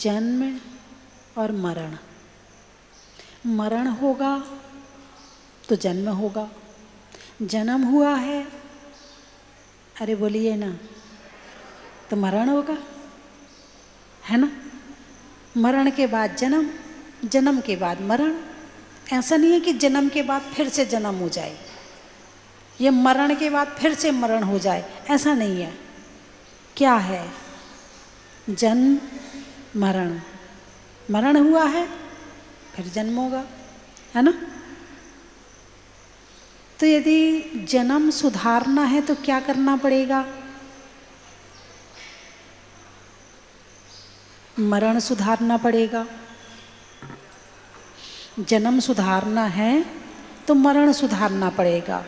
जन्म और मरण। मरण होगा तो जन्म होगा। जन्म हुआ है, अरे बोलिए ना, तो मरण होगा, है ना। मरण के बाद जन्म, जन्म के बाद मरण। ऐसा नहीं है कि जन्म के बाद फिर से जन्म हो जाए, ये मरण के बाद फिर से मरण हो जाए, ऐसा नहीं है। क्या है? जन्म मरण। मरण हुआ है फिर जन्म होगा, है ना। तो यदि जन्म सुधारना है तो क्या करना पड़ेगा? मरण सुधारना पड़ेगा। जन्म सुधारना है तो मरण सुधारना पड़ेगा,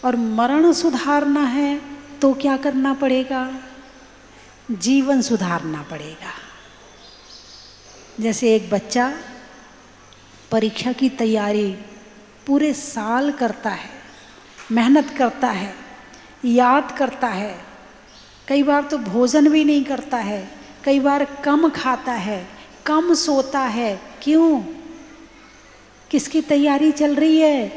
और मरण सुधारना है तो क्या करना पड़ेगा? जीवन सुधारना पड़ेगा। जैसे एक बच्चा परीक्षा की तैयारी पूरे साल करता है, मेहनत करता है, याद करता है, कई बार तो भोजन भी नहीं करता है, कई बार कम खाता है, कम सोता है। क्यों? किसकी तैयारी चल रही है?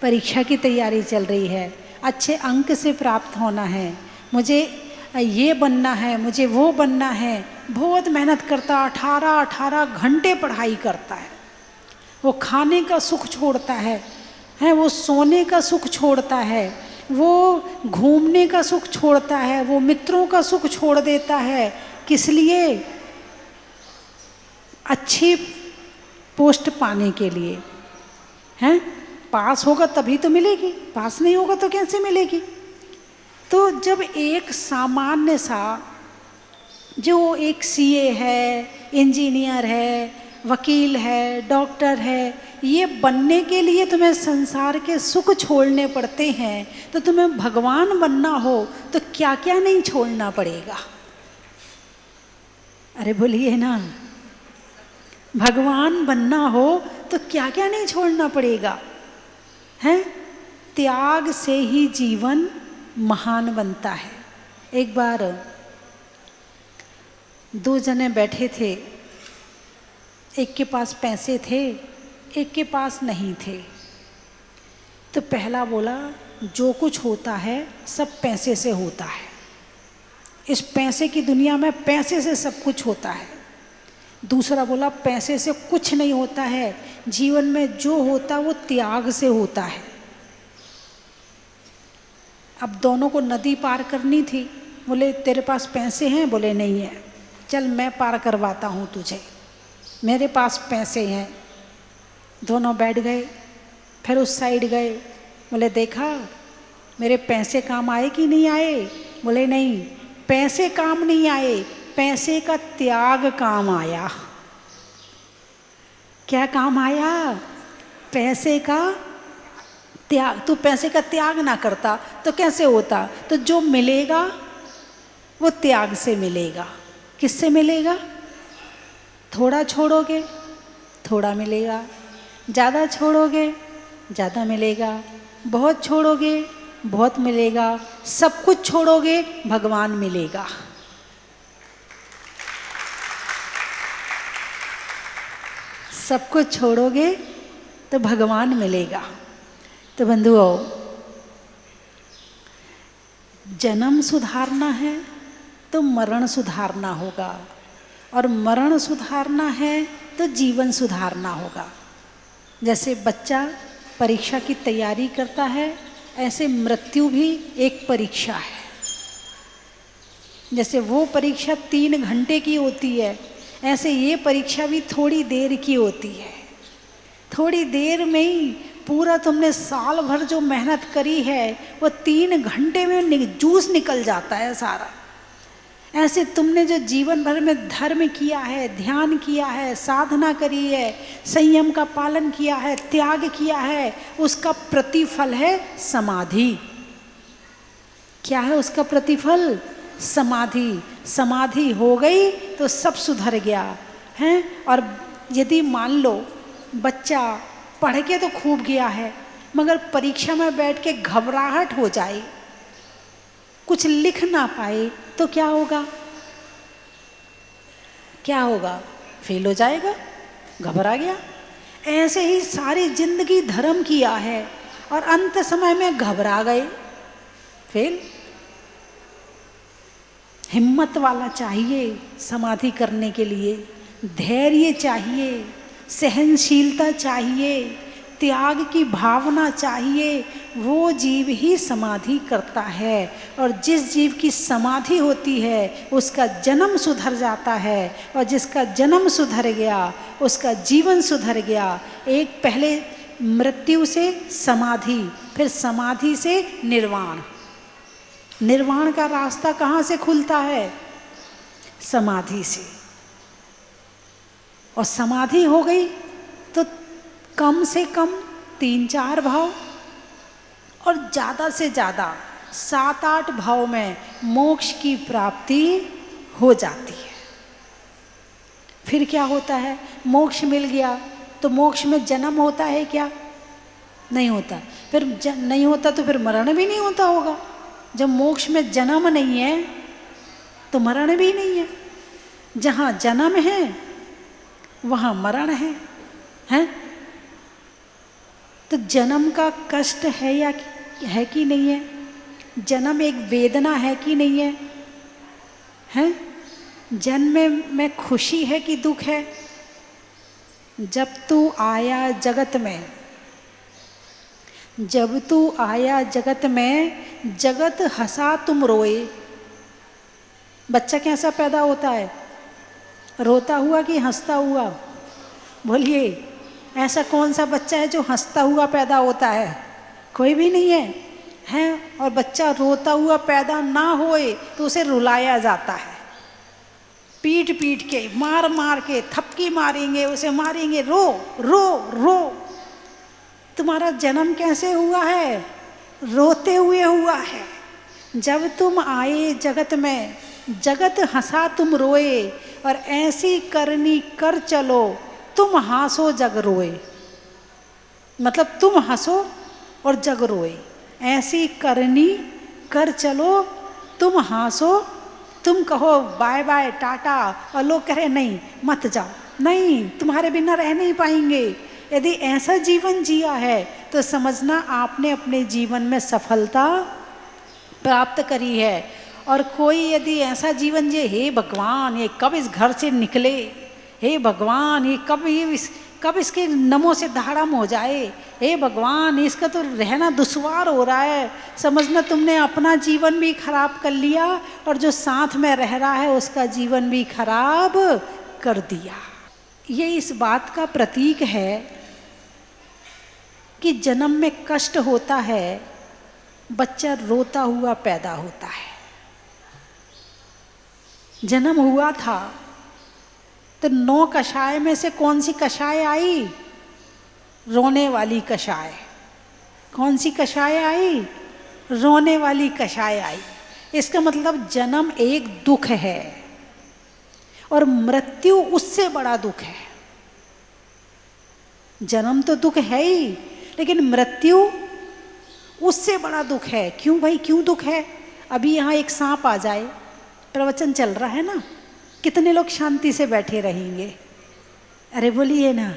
परीक्षा की तैयारी चल रही है। अच्छे अंक से प्राप्त होना है, मुझे ये बनना है, मुझे वो बनना है। बहुत मेहनत करता, 18 घंटे पढ़ाई करता है। वो खाने का सुख छोड़ता है, वो सोने का सुख छोड़ता है, वो घूमने का सुख छोड़ता है, वो मित्रों का सुख छोड़ देता है। किस लिए? अच्छी पोस्ट पाने के लिए, हैं। पास होगा तभी तो मिलेगी, पास नहीं होगा तो कैसे मिलेगी। तो जब एक सामान्य सा, जो एक सीए है, इंजीनियर है, वकील है, डॉक्टर है, ये बनने के लिए तुम्हें संसार के सुख छोड़ने पड़ते हैं, तो तुम्हें भगवान बनना हो तो क्या क्या नहीं छोड़ना पड़ेगा? अरे बोलिए ना, भगवान बनना हो तो क्या क्या नहीं छोड़ना पड़ेगा? हैं? त्याग से ही जीवन महान बनता है। एक बार दो जने बैठे थे, एक के पास पैसे थे, एक के पास नहीं थे। तो पहला बोला, जो कुछ होता है सब पैसे से होता है, इस पैसे की दुनिया में पैसे से सब कुछ होता है। दूसरा बोला, पैसे से कुछ नहीं होता है, जीवन में जो होता वो त्याग से होता है। अब दोनों को नदी पार करनी थी। बोले, तेरे पास पैसे हैं? बोले, नहीं है। चल मैं पार करवाता हूँ तुझे, मेरे पास पैसे हैं। दोनों बैठ गए, फिर उस साइड गए। बोले, देखा मेरे पैसे काम आए कि नहीं आए? बोले, नहीं, पैसे काम नहीं आए, पैसे का त्याग काम आया। क्या काम आया? पैसे का त्याग। तू पैसे का त्याग ना करता तो कैसे होता? तो जो मिलेगा वो त्याग से मिलेगा। किससे मिलेगा? थोड़ा छोड़ोगे थोड़ा मिलेगा, ज़्यादा छोड़ोगे ज़्यादा मिलेगा, बहुत छोड़ोगे बहुत मिलेगा, सब कुछ छोड़ोगे भगवान मिलेगा। सब कुछ छोड़ोगे तो भगवान मिलेगा। तो बंधुओं, जन्म सुधारना है तो मरण सुधारना होगा, और मरण सुधारना है तो जीवन सुधारना होगा। जैसे बच्चा परीक्षा की तैयारी करता है, ऐसे मृत्यु भी एक परीक्षा है। जैसे वो परीक्षा 3 घंटे की होती है, ऐसे ये परीक्षा भी थोड़ी देर की होती है। थोड़ी देर में ही पूरा तुमने साल भर जो मेहनत करी है वो 3 घंटे में जूस निकल जाता है सारा। ऐसे तुमने जो जीवन भर में धर्म किया है, ध्यान किया है, साधना करी है, संयम का पालन किया है, त्याग किया है, उसका प्रतिफल है समाधि। क्या है उसका प्रतिफल? समाधि। समाधि हो गई तो सब सुधर गया है। और यदि मान लो बच्चा पढ़ के तो खूब गया है, मगर परीक्षा में बैठ के घबराहट हो जाए, कुछ लिख ना पाए, तो क्या होगा? क्या होगा? फेल हो जाएगा, घबरा गया। ऐसे ही सारी जिंदगी धर्म किया है और अंत समय में घबरा गए, फेल। हिम्मत वाला चाहिए समाधि करने के लिए, धैर्य चाहिए, सहनशीलता चाहिए, त्याग की भावना चाहिए। वो जीव ही समाधि करता है और जिस जीव की समाधि होती है उसका जन्म सुधर जाता है और जिसका जन्म सुधर गया उसका जीवन सुधर गया। एक पहले मृत्यु से समाधि, फिर समाधि से निर्वाण। निर्वाण का रास्ता कहाँ से खुलता है? समाधि से। और समाधि हो गई तो कम से कम 3-4 भाव और ज़्यादा से ज़्यादा 7-8 भाव में मोक्ष की प्राप्ति हो जाती है। फिर क्या होता है? मोक्ष मिल गया तो मोक्ष में जन्म होता है क्या? नहीं होता। फिर नहीं होता तो फिर मरण भी नहीं होता होगा। जब मोक्ष में जन्म नहीं है तो मरण भी नहीं है। जहाँ जन्म है वहाँ मरण है? तो जन्म का कष्ट है या है कि नहीं है? जन्म एक वेदना है कि नहीं है? हैं? जन्म में खुशी है कि दुख है? जब तू आया जगत में, जब तू आया जगत में, जगत हंसा तुम रोए। बच्चा कैसा पैदा होता है? रोता हुआ कि हंसता हुआ? बोलिए, ऐसा कौन सा बच्चा है जो हंसता हुआ पैदा होता है? कोई भी नहीं है, हैं? और बच्चा रोता हुआ पैदा ना होए तो उसे रुलाया जाता है। पीट पीट के, मार मार के, थपकी मारेंगे, उसे मारेंगे, रो रो रो। तुम्हारा जन्म कैसे हुआ है? रोते हुए हुआ है। जब तुम आए जगत में, जगत हंसा तुम रोए, और ऐसी करनी कर चलो तुम हंसो जग रोए। मतलब तुम हंसो और जग रोए। ऐसी करनी कर चलो तुम हंसो, तुम कहो बाय बाय टाटा और लोग कह रहे नहीं मत जाओ, नहीं तुम्हारे बिना रह नहीं पाएंगे। यदि ऐसा जीवन जिया है तो समझना आपने अपने जीवन में सफलता प्राप्त करी है। और कोई यदि ऐसा जीवन जिए, हे भगवान ये कब इस घर से निकले, हे भगवान ये कब इसके नमों से धाड़म हो जाए, हे भगवान इसका तो रहना दुश्वार हो रहा है, समझना तुमने अपना जीवन भी खराब कर लिया और जो साथ में रह रहा है उसका जीवन भी खराब कर दिया। ये इस बात का प्रतीक है कि जन्म में कष्ट होता है, बच्चा रोता हुआ पैदा होता है। जन्म हुआ था तो 9 कषाय में से कौन सी कषाय आई? रोने वाली कषाय। कौन सी कषाय आई? रोने वाली कषाय आई। इसका मतलब जन्म एक दुख है और मृत्यु उससे बड़ा दुख है। जन्म तो दुख है ही, लेकिन मृत्यु उससे बड़ा दुख है। क्यों भाई, क्यों दुख है? अभी यहाँ एक सांप आ जाए, प्रवचन चल रहा है ना, कितने लोग शांति से बैठे रहेंगे? अरे बोलिए ना,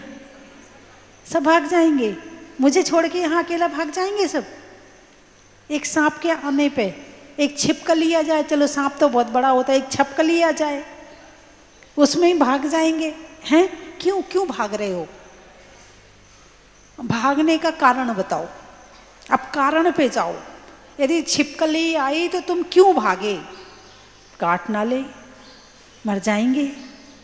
सब भाग जाएंगे। मुझे छोड़ के यहाँ अकेला भाग जाएंगे सब? एक सांप के आने पे एक छिपकली आ जाए, चलो सांप तो बहुत बड़ा होता है, एक छिपकली आ जाए उसमें ही भाग जाएंगे हैं? क्यों क्यों भाग रहे हो? भागने का कारण बताओ। अब कारण पे जाओ। यदि छिपकली आई तो तुम क्यों भागे? काट ना ले, मर जाएंगे।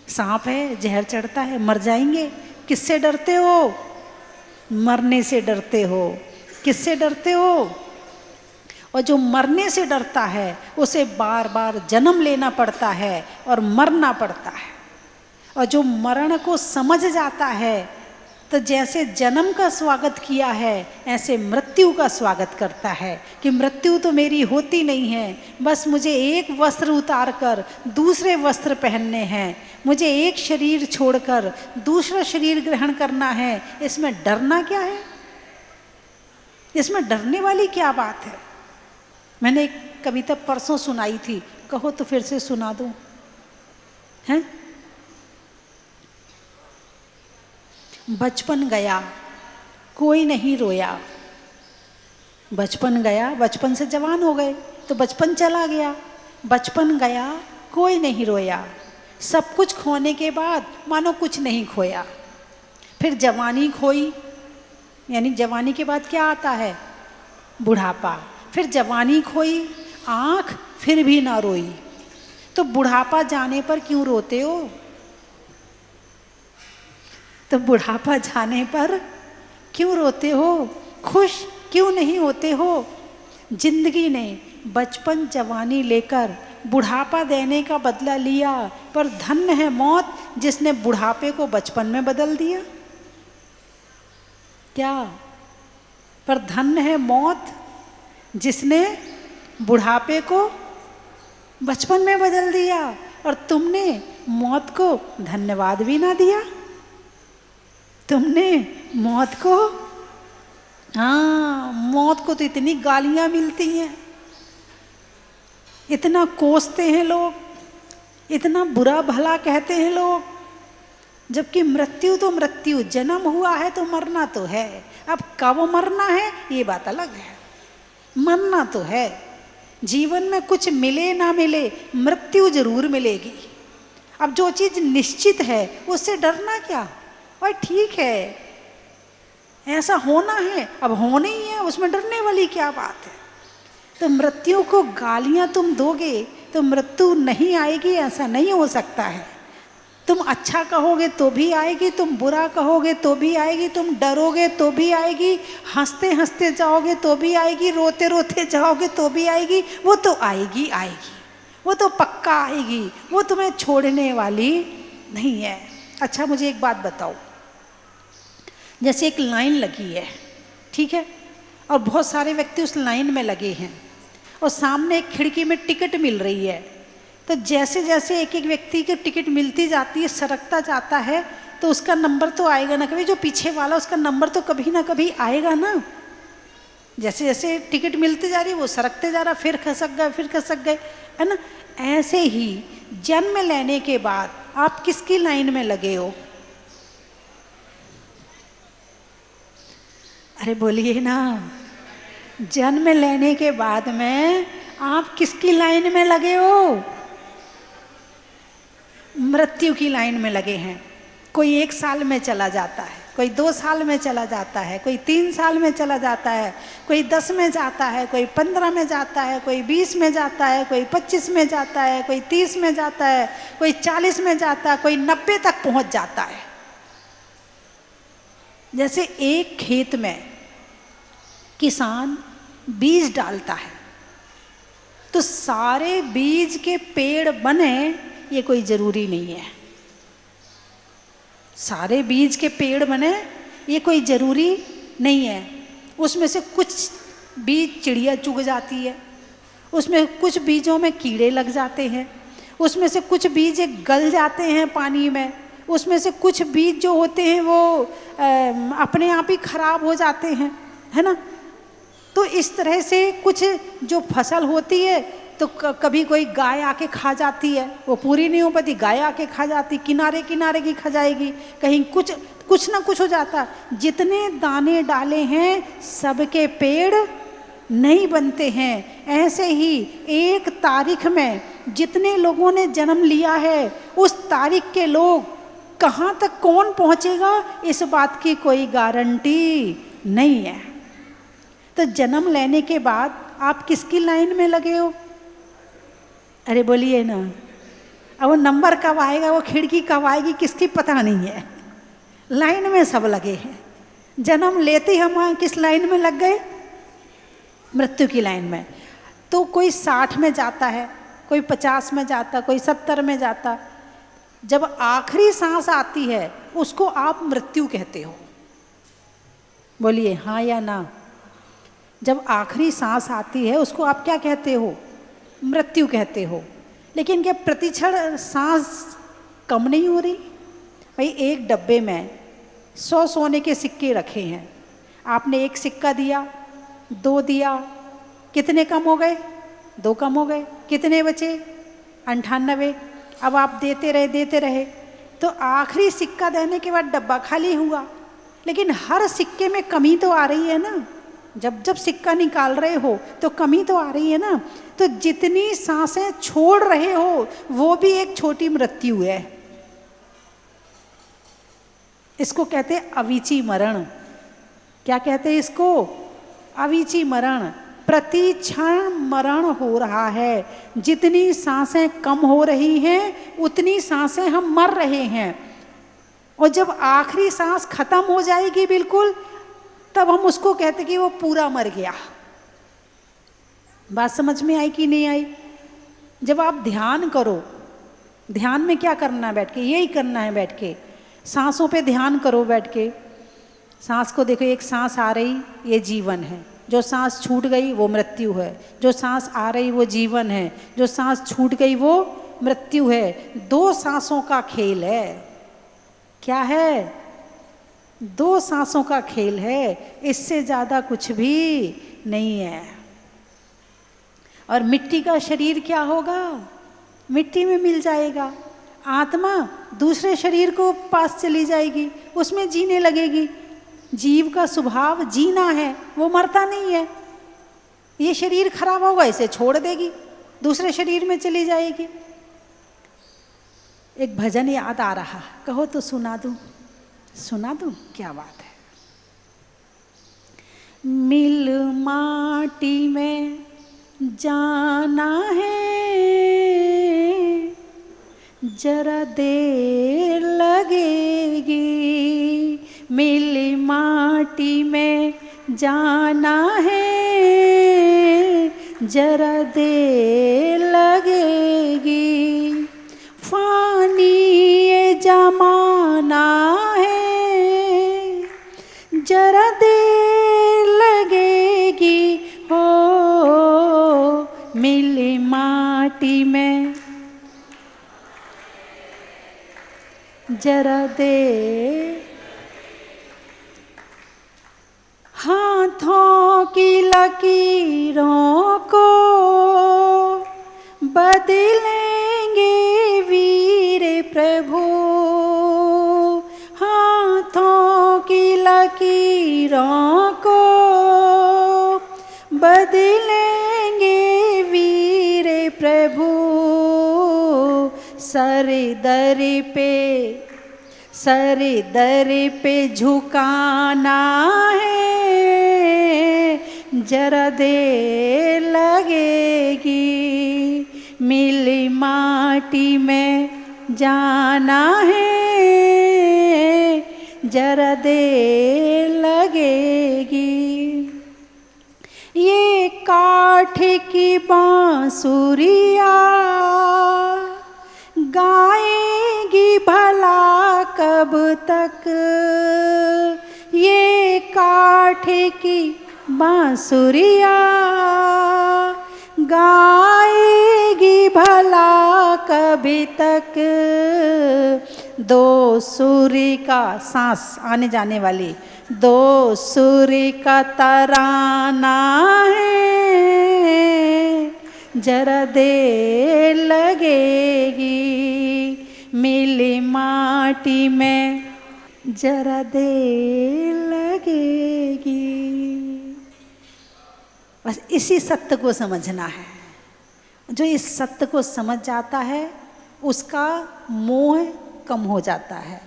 सांप है, जहर चढ़ता है, मर जाएंगे। किससे डरते हो? मरने से डरते हो। किससे डरते हो? और जो मरने से डरता है उसे बार बार जन्म लेना पड़ता है और मरना पड़ता है। और जो मरण को समझ जाता है तो जैसे जन्म का स्वागत किया है ऐसे मृत्यु का स्वागत करता है कि मृत्यु तो मेरी होती नहीं है, बस मुझे एक वस्त्र उतार कर दूसरे वस्त्र पहनने हैं, मुझे एक शरीर छोड़कर दूसरा शरीर ग्रहण करना है। इसमें डरना क्या है? इसमें डरने वाली क्या बात है? मैंने एक कविता परसों सुनाई थी, कहो तो फिर से सुना दूं? हैं? बचपन गया कोई नहीं रोया। बचपन गया, बचपन से जवान हो गए तो बचपन चला गया। बचपन गया कोई नहीं रोया। सब कुछ खोने के बाद मानो कुछ नहीं खोया। फिर जवानी खोई, यानी जवानी के बाद क्या आता है? बुढ़ापा। फिर जवानी खोई, आँख फिर भी ना रोई। तो बुढ़ापा जाने पर क्यों रोते हो? तो बुढ़ापा जाने पर क्यों रोते हो? खुश क्यों नहीं होते हो? जिंदगी ने बचपन जवानी लेकर बुढ़ापा देने का बदला लिया, पर धन्य है मौत जिसने बुढ़ापे को बचपन में बदल दिया। क्या? पर धन्य है मौत जिसने बुढ़ापे को बचपन में बदल दिया, और तुमने मौत को धन्यवाद भी ना दिया। तुमने मौत को, हाँ, मौत को तो इतनी गालियां मिलती हैं, इतना कोसते हैं लोग, इतना बुरा भला कहते हैं लोग, जबकि मृत्यु तो मृत्यु, जन्म हुआ है तो मरना तो है। अब कब मरना है ये बात अलग है, मरना तो है। जीवन में कुछ मिले ना मिले, मृत्यु जरूर मिलेगी। अब जो चीज़ निश्चित है उससे डरना क्या? और ठीक है, ऐसा होना है, अब होना ही है, उसमें डरने वाली क्या बात है? तो मृत्यु को गालियां तुम दोगे तो मृत्यु नहीं आएगी, ऐसा नहीं हो सकता है। तुम अच्छा कहोगे तो भी आएगी, तुम बुरा कहोगे तो भी आएगी, तुम डरोगे तो भी आएगी, हंसते हंसते जाओगे तो भी आएगी, रोते रोते जाओगे तो भी आएगी। वो तो आएगी आएगी, वो तो पक्का आएगी, वो तुम्हें छोड़ने वाली नहीं है। अच्छा, मुझे एक बात बताओ, जैसे एक लाइन लगी है, ठीक है, और बहुत सारे व्यक्ति उस लाइन में लगे हैं, और सामने एक खिड़की में टिकट मिल रही है, तो जैसे जैसे एक एक व्यक्ति की टिकट मिलती जाती है, सरकता जाता है, तो उसका नंबर तो आएगा ना कभी, जो पीछे वाला उसका नंबर तो कभी ना कभी आएगा ना। जैसे जैसे टिकट मिलती जा रही है वो सरकते जा रहा, फिर खसक गए, फिर खसक गए, है ना। ऐसे ही जन्म लेने के बाद आप किसकी लाइन में लगे हो? अरे बोलिए ना, जन्म लेने के बाद में आप किसकी लाइन में लगे हो? मृत्यु की लाइन में लगे हैं। कोई 1 साल में चला जाता है, कोई 2 साल में चला जाता है, कोई 3 साल में चला जाता है, कोई 10 में जाता है, कोई 15 में जाता है, कोई 20 में जाता है, कोई 25 में जाता है, कोई 30 में जाता है, कोई 40 में जाता है, कोई 90 तक पहुंच जाता है। जैसे एक खेत में किसान बीज डालता है तो सारे बीज के पेड़ बने, ये कोई ज़रूरी नहीं है। सारे बीज के पेड़ बने ये कोई ज़रूरी नहीं है। उसमें से कुछ बीज चिड़िया चुग जाती है, उसमें कुछ बीजों में कीड़े लग जाते हैं, उसमें से कुछ बीज गल जाते हैं पानी में, उसमें से कुछ बीज जो होते हैं वो अपने आप ही खराब हो जाते हैं, है ना। तो इस तरह से कुछ जो फसल होती है तो कभी कोई गाय आके खा जाती है, वो पूरी नहीं हो पाती, गाय आके खा जाती, किनारे किनारे की खा जाएगी, कहीं कुछ ना कुछ हो जाता। जितने दाने डाले हैं सबके पेड़ नहीं बनते हैं। ऐसे ही एक तारीख में जितने लोगों ने जन्म लिया है उस तारीख के लोग कहाँ तक कौन पहुँचेगा इस बात की कोई गारंटी नहीं है। तो जन्म लेने के बाद आप किसकी लाइन में लगे हो? अरे बोलिए ना, अब वो नंबर कब आएगा, वो खिड़की कब आएगी, किसकी पता नहीं है। लाइन में सब लगे हैं। जन्म लेते हम किस लाइन में लग गए? मृत्यु की लाइन में। तो कोई 60 में जाता है, कोई 50 में जाता, कोई 70 में जाता। जब आखिरी सांस आती है उसको आप मृत्यु कहते हो। बोलिए हाँ या ना। जब आखिरी सांस आती है उसको आप क्या कहते हो? मृत्यु कहते हो। लेकिन क्या प्रतिक्षण सांस कम नहीं हो रही? भाई एक डब्बे में 100 सोने के सिक्के रखे हैं, आपने एक सिक्का दिया, 2 दिया, कितने कम हो गए? 2 कम हो गए। कितने बचे? 98। अब आप देते रहे तो आखिरी सिक्का देने के बाद डब्बा खाली हुआ। लेकिन हर सिक्के में कमी तो आ रही है ना। जब जब सिक्का निकाल रहे हो तो कमी तो आ रही है ना। तो जितनी सांसें छोड़ रहे हो वो भी एक छोटी मृत्यु है। इसको कहते हैं अविची मरण। क्या कहते हैं इसको? अविची मरण। प्रति क्षण मरण हो रहा है। जितनी सांसें कम हो रही हैं उतनी सांसें हम मर रहे हैं। और जब आखिरी सांस खत्म हो जाएगी बिल्कुल, तब हम उसको कहते कि वो पूरा मर गया। बात समझ में आई कि नहीं आई? जब आप ध्यान करो, ध्यान में क्या करना है बैठ के? यही करना है बैठ के, सांसों पे ध्यान करो बैठ के। सांस को देखो, एक सांस आ रही ये जीवन है, जो सांस छूट गई वो मृत्यु है, जो सांस आ रही वो जीवन है, जो सांस छूट गई वो मृत्यु है। दो सांसों का खेल है। क्या है? दो सांसों का खेल है, इससे ज़्यादा कुछ भी नहीं है। और मिट्टी का शरीर क्या होगा? मिट्टी में मिल जाएगा। आत्मा दूसरे शरीर को पास चली जाएगी, उसमें जीने लगेगी। जीव का स्वभाव जीना है, वो मरता नहीं है। ये शरीर खराब होगा, इसे छोड़ देगी, दूसरे शरीर में चली जाएगी। एक भजन याद आ रहा, कहो तो सुना दूं? सुना दूं? क्या बात है। मिल माटी में जाना है, जरा देर लगेगी। मिल माटी में जाना है, जरा देर लगेगी। फानी ये जमाना है, जरा देर लगेगी। हो मिली माटी में जरा देर। हाथों की लकीरों को बदलेंगे वीर प्रभु। हाथों की लकीरों को बदलेंगे वीर प्रभु। सर दर पे झुकाना है, जरा देर लगेगी। मिली माटी में जाना है, जरा देर लगेगी। ये काठ की बांसुरिया गाएगी भला कब तक। ये काठ की बांसुरिया गाएगी भला कभी तक। दो सुर का सांस आने जाने वाली, दो सुर का तराना है, जरा देर लगेगी। मिली माटी में जरा देर लगेगी। बस इसी सत्य को समझना है। जो इस सत्य को समझ जाता है उसका मोह कम हो जाता है,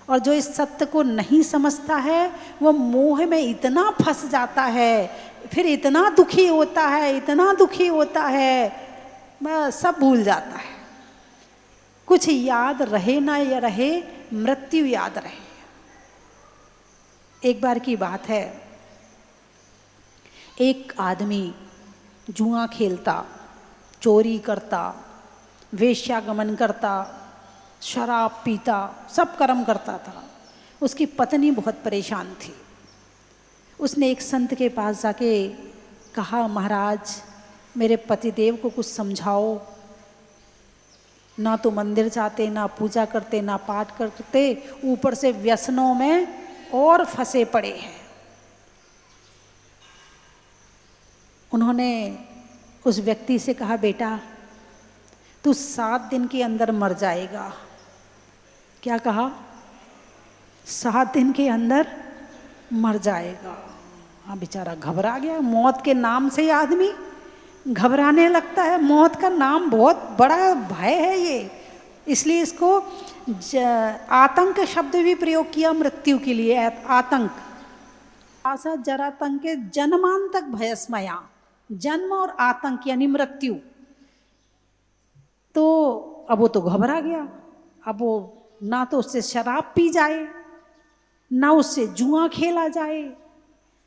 और जो इस सत्य को नहीं समझता है वो मोह में इतना फंस जाता है, फिर इतना दुखी होता है, इतना दुखी होता है, बस सब भूल जाता है। कुछ याद रहे ना या रहे, मृत्यु याद रहे। एक बार की बात है, एक आदमी जुआ खेलता, चोरी करता, वेश्यागमन करता, शराब पीता, सब कर्म करता था। उसकी पत्नी बहुत परेशान थी। उसने एक संत के पास जाके कहा, महाराज मेरे पतिदेव को कुछ समझाओ, ना तो मंदिर जाते, ना पूजा करते, ना पाठ करते, ऊपर से व्यसनों में और फंसे पड़े हैं। उन्होंने उस व्यक्ति से कहा, बेटा तू 7 दिन के अंदर मर जाएगा। क्या कहा? 7 दिन के अंदर मर जाएगा। हाँ बेचारा घबरा गया, मौत के नाम से ही आदमी घबराने लगता है। मौत का नाम बहुत बड़ा भय है ये, इसलिए इसको आतंक शब्द भी प्रयोग किया मृत्यु के लिए। आतंक आशा जरातंक के जन्मांतक भयस्मया, जन्म और आतंक यानी मृत्यु। तो अब वो तो घबरा गया, अब वो ना तो उससे शराब पी जाए, ना उससे जुआ खेला जाए,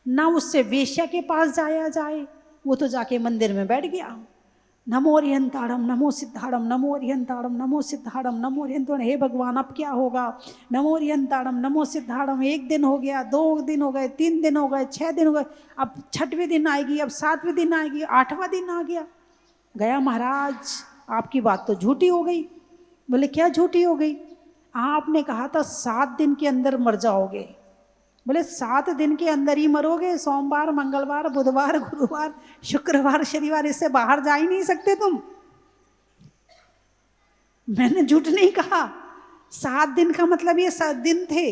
ना उससे वेश्या के पास जाया जाए। वो तो जाके मंदिर में बैठ गया, नमो अरिहंताड़म नमो सिद्धाड़म नमो अरिहंताड़म नमो सिद्धाड़म नमो अरिहंताड़म। हे भगवान अब क्या होगा, नमो अरिहंताड़म नमो सिद्धाड़म। 1 दिन हो गया, 2 दिन हो गए, 3 दिन हो गए, 6 दिन हो गए, अब 6वें दिन आएगी, अब 7वें दिन आएगी, 8वां दिन आ गया। गया महाराज आपकी बात तो झूठी हो गई। बोले क्या झूठी हो गई? आपने कहा था 7 दिन के अंदर मर जाओगे। बोले 7 दिन के अंदर ही मरोगे, सोमवार मंगलवार बुधवार गुरुवार शुक्रवार शनिवार, इससे बाहर जा ही नहीं सकते तुम। मैंने झूठ नहीं कहा, 7 दिन का मतलब ये 7 दिन थे।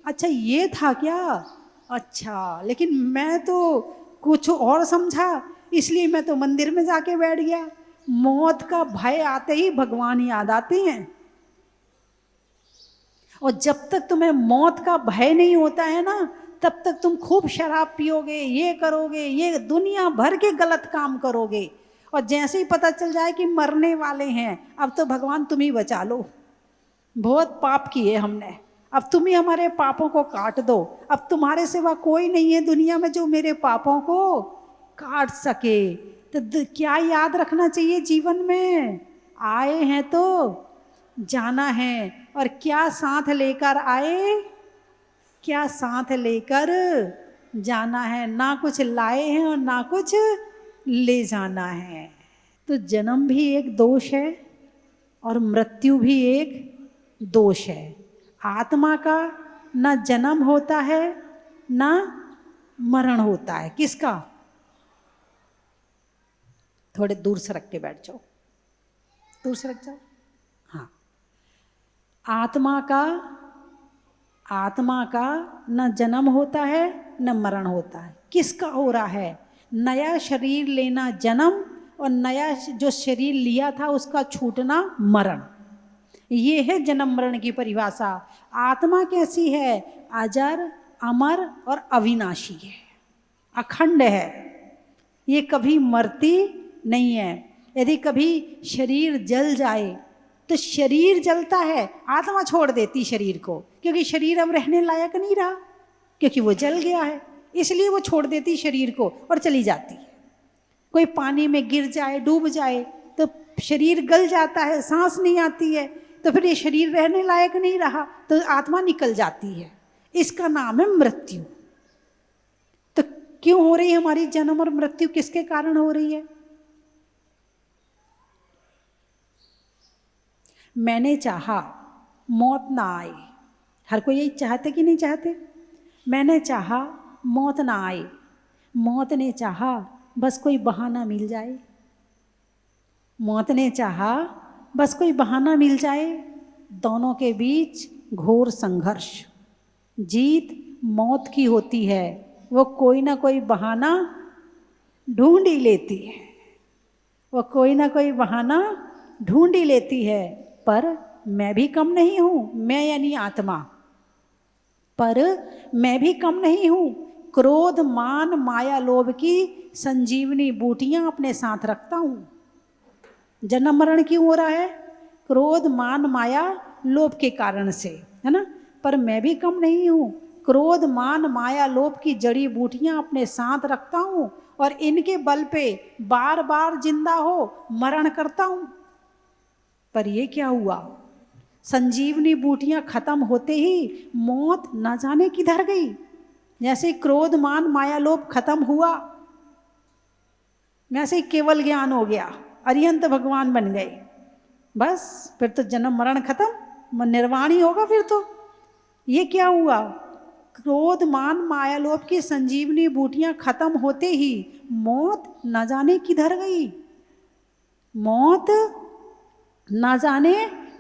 अच्छा ये था क्या? अच्छा, लेकिन मैं तो कुछ और समझा, इसलिए मैं तो मंदिर में जाके बैठ गया। मौत का भय आते ही भगवान याद आते हैं। और जब तक तुम्हें मौत का भय नहीं होता है ना, तब तक तुम खूब शराब पियोगे, ये करोगे, ये दुनिया भर के गलत काम करोगे। और जैसे ही पता चल जाए कि मरने वाले हैं, अब तो भगवान तुम ही बचा लो, बहुत पाप किए हमने, अब तुम ही हमारे पापों को काट दो। अब तुम्हारे सिवा कोई नहीं है दुनिया में जो मेरे पापों को काट सके। तो क्या याद रखना चाहिए जीवन में? आए हैं तो जाना है, और क्या साथ लेकर आए, क्या साथ लेकर जाना है। ना कुछ लाए हैं और ना कुछ ले जाना है। तो जन्म भी एक दोष है और मृत्यु भी एक दोष है। आत्मा का ना जन्म होता है ना मरण होता है। किसका? थोड़े दूर से रख के बैठ जाओ, दूर से रख जाओ। हाँ, आत्मा का न जन्म होता है न मरण होता है। किसका हो रहा है? नया शरीर लेना जन्म, और नया जो शरीर लिया था उसका छूटना मरण। ये है जन्म मरण की परिभाषा। आत्मा कैसी है? अजर अमर और अविनाशी है, अखंड है, ये कभी मरती नहीं है। यदि कभी शरीर जल जाए तो शरीर जलता है, आत्मा छोड़ देती शरीर को, क्योंकि शरीर अब रहने लायक नहीं रहा, क्योंकि वो जल गया है, इसलिए वो छोड़ देती शरीर को और चली जाती है। कोई पानी में गिर जाए, डूब जाए तो शरीर गल जाता है, सांस नहीं आती है, तो फिर ये शरीर रहने लायक नहीं रहा, तो आत्मा निकल जाती है। इसका नाम है मृत्यु। तो क्यों हो रही है हमारी जन्म और मृत्यु? किसके कारण हो रही है? मैंने चाहा मौत ना आए। हर कोई यही चाहते कि नहीं चाहते? मैंने चाहा मौत ना आए, मौत ने चाहा बस कोई बहाना मिल जाए, मौत ने चाहा बस कोई बहाना मिल जाए। दोनों के बीच घोर संघर्ष। जीत मौत की होती है, वो कोई ना कोई बहाना ढूंढ ही लेती है, वो कोई ना कोई बहाना ढूंढ ही लेती है। पर मैं भी कम नहीं हूँ, मैं यानी आत्मा, पर मैं भी कम नहीं हूँ। क्रोध मान माया लोभ की संजीवनी बूटियां अपने साथ रखता हूँ। जन्म मरण क्यों हो रहा है? क्रोध मान माया लोभ के कारण से, है ना। पर मैं भी कम नहीं हूँ, क्रोध मान माया लोभ की जड़ी बूटियां अपने साथ रखता हूँ, और इनके बल पे बार बार जिंदा हो मरण करता हूँ। पर ये क्या हुआ? संजीवनी बूटियां खत्म होते ही मौत न जाने किधर गई। जैसे क्रोध मान माया लोभ खत्म हुआ, वैसे ही केवल ज्ञान हो गया, अरिहंत भगवान बन गए, बस फिर तो जन्म मरण खत्म, निर्वाण ही होगा फिर तो। ये क्या हुआ? क्रोध मान माया लोभ की संजीवनी बूटियां खत्म होते ही मौत न जाने किधर गई, मौत न जाने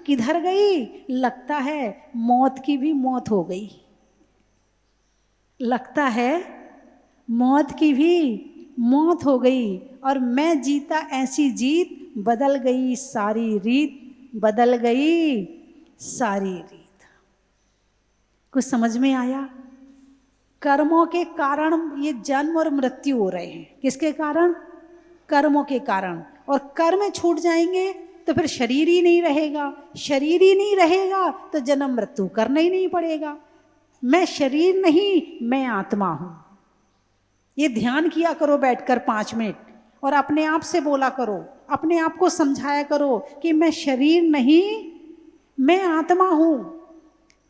किधर गई। लगता है मौत की भी मौत हो गई, लगता है मौत की भी मौत हो गई और मैं जीता ऐसी जीत, बदल गई सारी रीत, बदल गई सारी रीत। कुछ समझ में आया? कर्मों के कारण ये जन्म और मृत्यु हो रहे हैं। किसके कारण? कर्मों के कारण। और कर्म छूट जाएंगे तो फिर शरीर ही नहीं रहेगा, शरीर ही नहीं रहेगा तो जन्म मृत्यु करना ही नहीं पड़ेगा। मैं शरीर नहीं, मैं आत्मा हूं। ये ध्यान किया करो बैठकर 5 मिनट और अपने आप से बोला करो, अपने आप को समझाया करो कि मैं शरीर नहीं, मैं आत्मा हूं,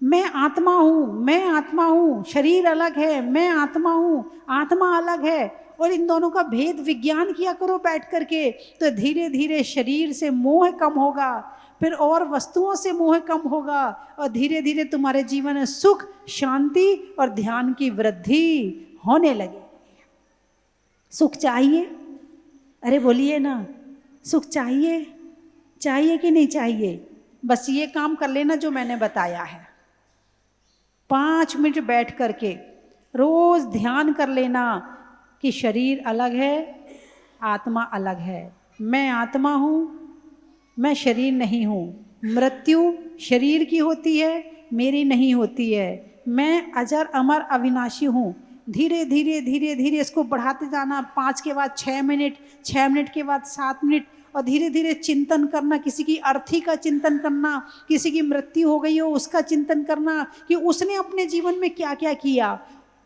मैं आत्मा हूं, मैं आत्मा हूं। शरीर अलग है, मैं आत्मा हूं, आत्मा अलग है। और इन दोनों का भेद विज्ञान किया करो बैठ करके, तो धीरे धीरे शरीर से मोह कम होगा, फिर और वस्तुओं से मोह कम होगा और धीरे धीरे तुम्हारे जीवन में सुख, शांति और ध्यान की वृद्धि होने लगेगी। सुख चाहिए? अरे बोलिए ना, सुख चाहिए? चाहिए कि नहीं चाहिए? बस ये काम कर लेना जो मैंने बताया है। 5 मिनट बैठ करके रोज ध्यान कर लेना कि शरीर अलग है, आत्मा अलग है। मैं आत्मा हूँ, मैं शरीर नहीं हूँ। मृत्यु शरीर की होती है, मेरी नहीं होती है। मैं अजर अमर अविनाशी हूँ। धीरे धीरे धीरे धीरे इसको बढ़ाते जाना। 5 के बाद 6 मिनट, 6 मिनट के बाद 7 मिनट, और धीरे धीरे चिंतन करना। किसी की अर्थी का चिंतन करना, किसी की मृत्यु हो गई हो उसका चिंतन करना कि उसने अपने जीवन में क्या क्या किया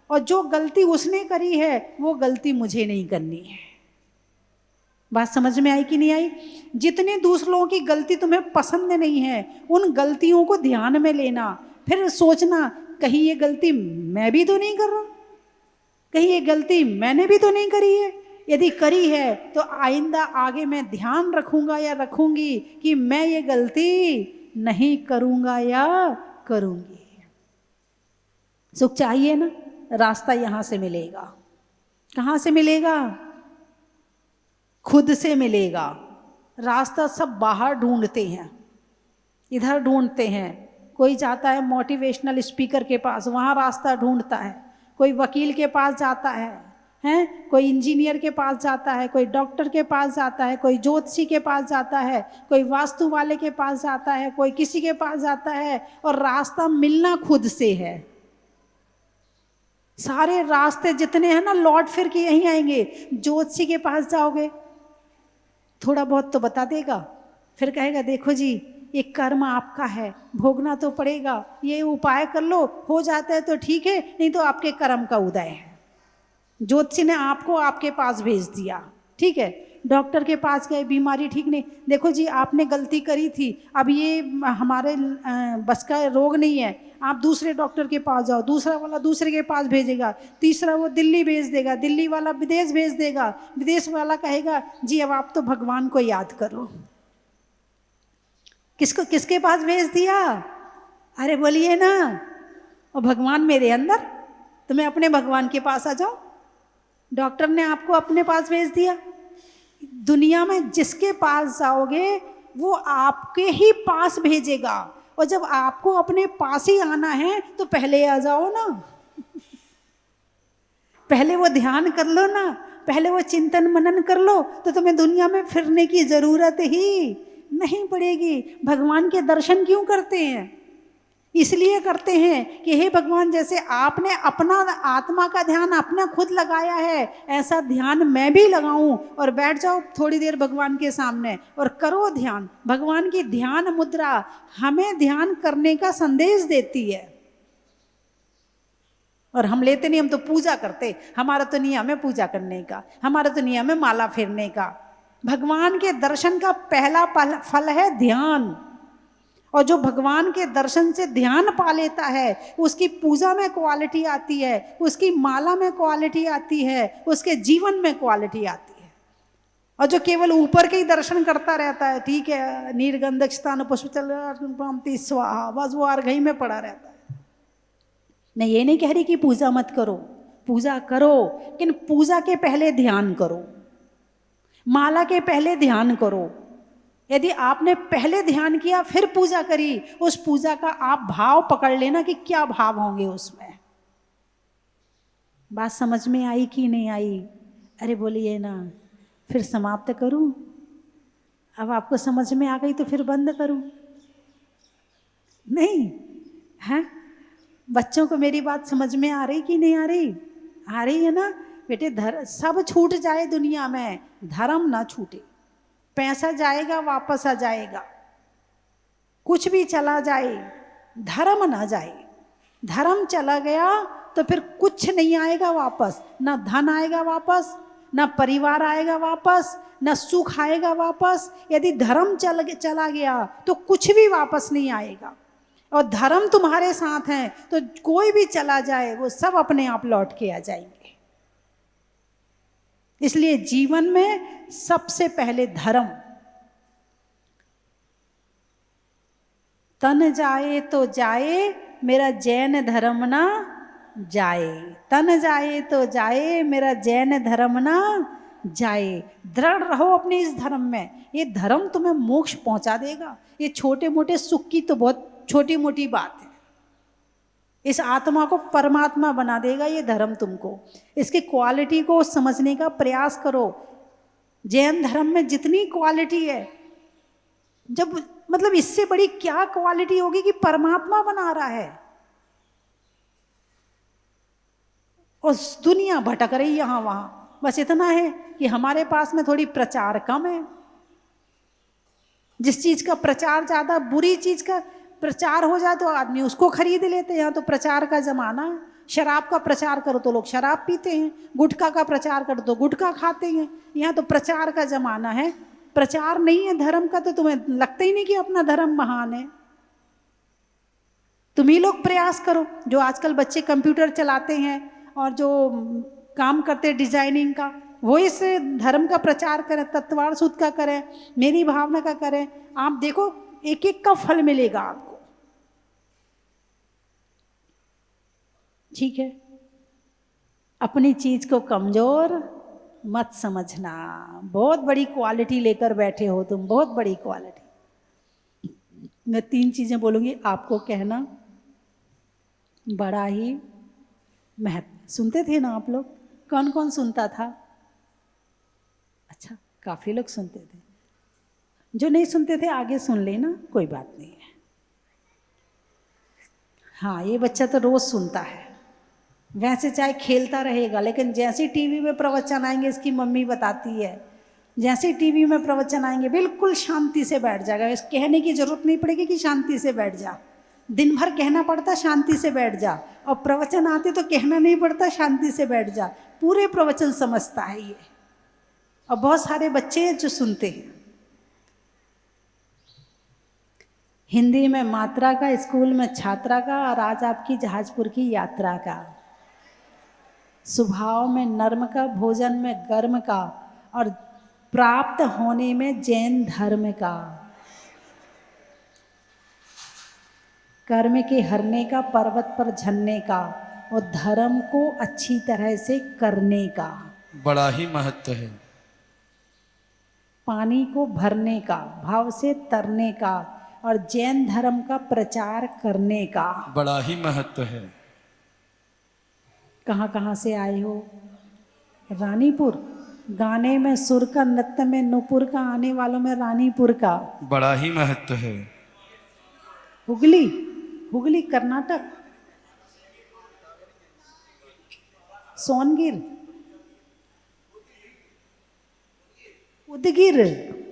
और जो गलती उसने करी है वो गलती मुझे नहीं करनी है। बात समझ में आई कि नहीं आई? जितने दूसरों की गलती तुम्हें पसंद नहीं है उन गलतियों को ध्यान में लेना, फिर सोचना कहीं ये गलती मैं भी तो नहीं कर रहा, कहीं ये गलती मैंने भी तो नहीं करी है। यदि करी है तो आइंदा आगे मैं ध्यान रखूंगा या रखूंगी कि मैं ये गलती नहीं करूंगा या करूंगी। सुख चाहिए ना? रास्ता यहां से मिलेगा। कहां से मिलेगा? खुद से मिलेगा। रास्ता सब बाहर ढूंढते हैं, इधर ढूंढते हैं। कोई जाता है मोटिवेशनल स्पीकर के पास, वहां रास्ता ढूंढता है। कोई वकील के पास जाता है, कोई इंजीनियर के पास जाता है, कोई डॉक्टर के पास जाता है, कोई ज्योतिषी के पास जाता है, कोई वास्तु वाले के पास जाता है, कोई किसी के पास जाता है। और रास्ता मिलना खुद से है। सारे रास्ते जितने हैं ना लौट फिर के यहीं आएंगे। ज्योतिषी के पास जाओगे थोड़ा बहुत तो बता देगा, फिर कहेगा देखो जी ये कर्म आपका है, भोगना तो पड़ेगा, ये उपाय कर लो, हो जाता है तो ठीक है, नहीं तो आपके कर्म का उदय है। ज्योतिषी ने आपको आपके पास भेज दिया, ठीक है। डॉक्टर के पास गए, बीमारी ठीक नहीं, देखो जी आपने गलती करी थी, अब ये हमारे बस का रोग नहीं है, आप दूसरे डॉक्टर के पास जाओ। दूसरा वाला दूसरे के पास भेजेगा, तीसरा वो दिल्ली भेज देगा, दिल्ली वाला विदेश भेज देगा, विदेश वाला कहेगा जी अब आप तो भगवान को याद करो। किसको किसके पास भेज दिया? अरे बोलिए ना, और भगवान मेरे अंदर, तो मैं अपने भगवान के पास आ जाओ। डॉक्टर ने आपको अपने पास भेज दिया। दुनिया में जिसके पास जाओगे वो आपके ही पास भेजेगा, और जब आपको अपने पास ही आना है तो पहले आ जाओ ना। पहले वो ध्यान कर लो ना, पहले वो चिंतन मनन कर लो, तो तुम्हें दुनिया में फिरने की जरूरत ही नहीं पड़ेगी। भगवान के दर्शन क्यों करते हैं? इसलिए करते हैं कि हे भगवान, जैसे आपने अपना आत्मा का ध्यान अपना खुद लगाया है, ऐसा ध्यान मैं भी लगाऊं। और बैठ जाओ थोड़ी देर भगवान के सामने और करो ध्यान। भगवान की ध्यान मुद्रा हमें ध्यान करने का संदेश देती है, और हम लेते नहीं, हम तो पूजा करते। हमारा तो नियम है पूजा करने का, हमारा तो नियम है माला फेरने का। भगवान के दर्शन का पहला फल है ध्यान, और जो भगवान के दर्शन से ध्यान पा लेता है उसकी पूजा में क्वालिटी आती है, उसकी माला में क्वालिटी आती है, उसके जीवन में क्वालिटी आती है। और जो केवल ऊपर के ही दर्शन करता रहता है, ठीक है, नीरगंधक स्थान पुष्प स्वाहा, बस वो अर्घई में पड़ा रहता है। मैं ये नहीं कह रही कि पूजा मत करो, पूजा करो, लेकिन पूजा के पहले ध्यान करो, माला के पहले ध्यान करो। यदि आपने पहले ध्यान किया फिर पूजा करी, उस पूजा का आप भाव पकड़ लेना कि क्या भाव होंगे उसमें। बात समझ में आई कि नहीं आई? अरे बोलिए ना, फिर समाप्त करूं? अब आपको समझ में आ गई तो फिर बंद करूं? नहीं है? बच्चों को मेरी बात समझ में आ रही कि नहीं आ रही? आ रही है ना बेटे? सब छूट जाए दुनिया में, धर्म ना छूटे। पैसा जाएगा वापस आ जाएगा, कुछ भी चला जाए, धर्म ना जाए। धर्म चला गया तो फिर कुछ नहीं आएगा वापस, ना धन आएगा वापस, ना परिवार आएगा वापस, ना सुख आएगा वापस। यदि धर्म चला गया तो कुछ भी वापस नहीं आएगा। और धर्म तुम्हारे साथ है तो कोई भी चला जाए वो सब अपने आप लौट के आ जाएंगे। इसलिए जीवन में सबसे पहले धर्म। तन जाए तो जाए, मेरा जैन धर्म ना जाए। तन जाए तो जाए, मेरा जैन धर्म ना जाए। दृढ़ रहो अपने इस धर्म में। ये धर्म तुम्हें मोक्ष पहुंचा देगा। ये छोटे मोटे सुख की तो बहुत छोटी मोटी बात है। इस आत्मा को परमात्मा बना देगा ये धर्म तुमको। इसकी क्वालिटी को समझने का प्रयास करो। जैन धर्म में जितनी क्वालिटी है, जब मतलब इससे बड़ी क्या क्वालिटी होगी कि परमात्मा बना रहा है। और दुनिया भटक रही यहां वहां। बस इतना है कि हमारे पास में थोड़ी प्रचार कम है। जिस चीज का प्रचार ज्यादा, बुरी चीज का प्रचार हो जाए तो आदमी उसको खरीद लेते हैं। यहाँ तो प्रचार का जमाना है। शराब का प्रचार करो तो लोग शराब पीते हैं, गुटखा का प्रचार करो तो गुटखा खाते हैं। यहाँ तो प्रचार का जमाना है। प्रचार नहीं है धर्म का तो तुम्हें लगता ही नहीं कि अपना धर्म महान है। तुम ही लोग प्रयास करो। जो आजकल बच्चे कंप्यूटर चलाते हैं और जो काम करते हैं डिजाइनिंग का, वो इस धर्म का प्रचार करें, तत्वार सूत्र का करें, मेरी भावना का करें। आप देखो एक एक का फल मिलेगा आपको। ठीक है, अपनी चीज को कमजोर मत समझना। बहुत बड़ी क्वालिटी लेकर बैठे हो तुम, बहुत बड़ी क्वालिटी। मैं 3 चीजें बोलूंगी, आपको कहना बड़ा ही महत्व। सुनते थे ना आप लोग? कौन कौन सुनता था? अच्छा, काफी लोग सुनते थे। जो नहीं सुनते थे आगे सुन लेना, कोई बात नहीं है। हाँ, ये बच्चा तो रोज सुनता है, वैसे चाहे खेलता रहेगा, लेकिन जैसे टीवी में प्रवचन आएंगे, इसकी मम्मी बताती है, जैसे टीवी में प्रवचन आएंगे बिल्कुल शांति से बैठ जाएगा। इस कहने की जरूरत नहीं पड़ेगी कि शांति से बैठ जा। दिन भर कहना पड़ता शांति से बैठ जा, और प्रवचन आते तो कहना नहीं पड़ता शांति से बैठ जा। पूरे प्रवचन समझता है ये। और बहुत सारे बच्चे हैं जो सुनते हैं। हिंदी में मात्रा का, स्कूल में छात्रा का, और आज आपकी जहाजपुर की यात्रा का। स्वभाव में नर्म का, भोजन में गर्म का, और प्राप्त होने में जैन धर्म का। कर्म के हरने का, पर्वत पर झरने का, और धर्म को अच्छी तरह से करने का। बड़ा ही महत्व है। पानी को भरने का, भाव से तरने का, और जैन धर्म का प्रचार करने का। बड़ा ही महत्व है। कहाँ कहाँ से आए हो? रानीपुर। गाने में सुर का, नृत्य में नूपुर का, आने वालों में रानीपुर का। बड़ा ही महत्व है। हुगली, हुगली कर्नाटक। सोनगिर, उदगिर।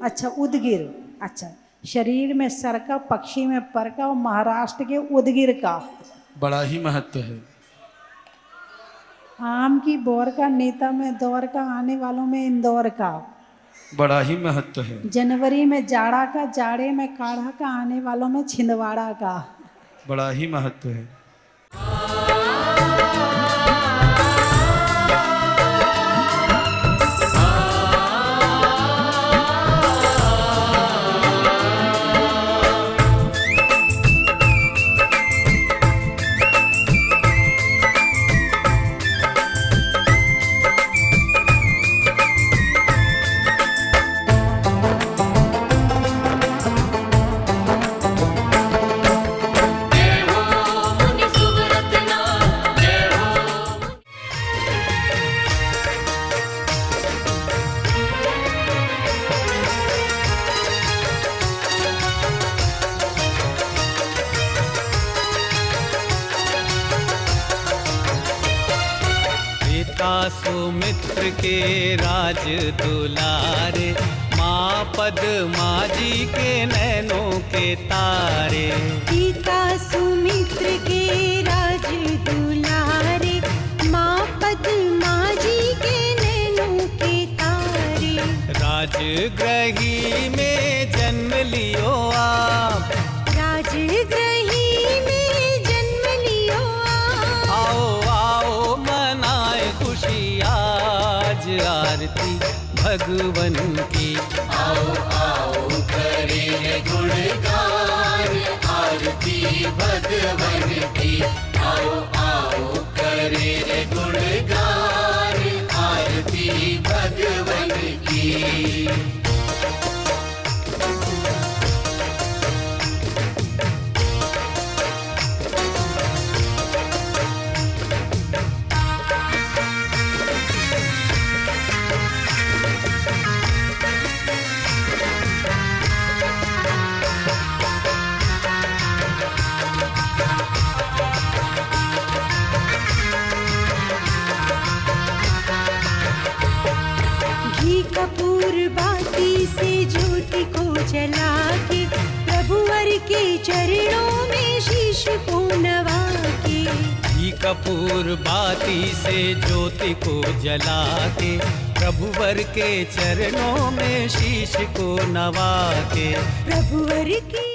अच्छा, उदगिर। अच्छा, शरीर में सर का, पक्षी में पर का, और महाराष्ट्र के उदगिर का। बड़ा ही महत्व है। आम की बोर का, नेता में दौर का, आने वालों में इंदौर का। बड़ा ही महत्व है। जनवरी में जाड़ा का, जाड़े में काढ़ा का, आने वालों में छिंदवाड़ा का। बड़ा ही महत्व है। जय हो सुमित्र के राज दुलारे, माँ पद्मा जी के नैनों के तारे। पिता सुमित्र के राज दुलारे, माँ पद्मा जी के नैनों के तारे। राजगृही में जन्म लियो आप, राजगृही में जन्म लियो आप। आओ आओ मनाए खुशी आज आरती भगवन की। आओ आओ करे गुणगान आरती भगवन की। आओ आओ करे गुणगान आरती भगवन की। घी कपूर बाती से ज्योति को जला के, प्रभुवर के चरणों में शीश को नवा के। घी कपूर बाती से ज्योति को जला के, प्रभुवर के चरणों में शीश को नवा के। प्रभुवर की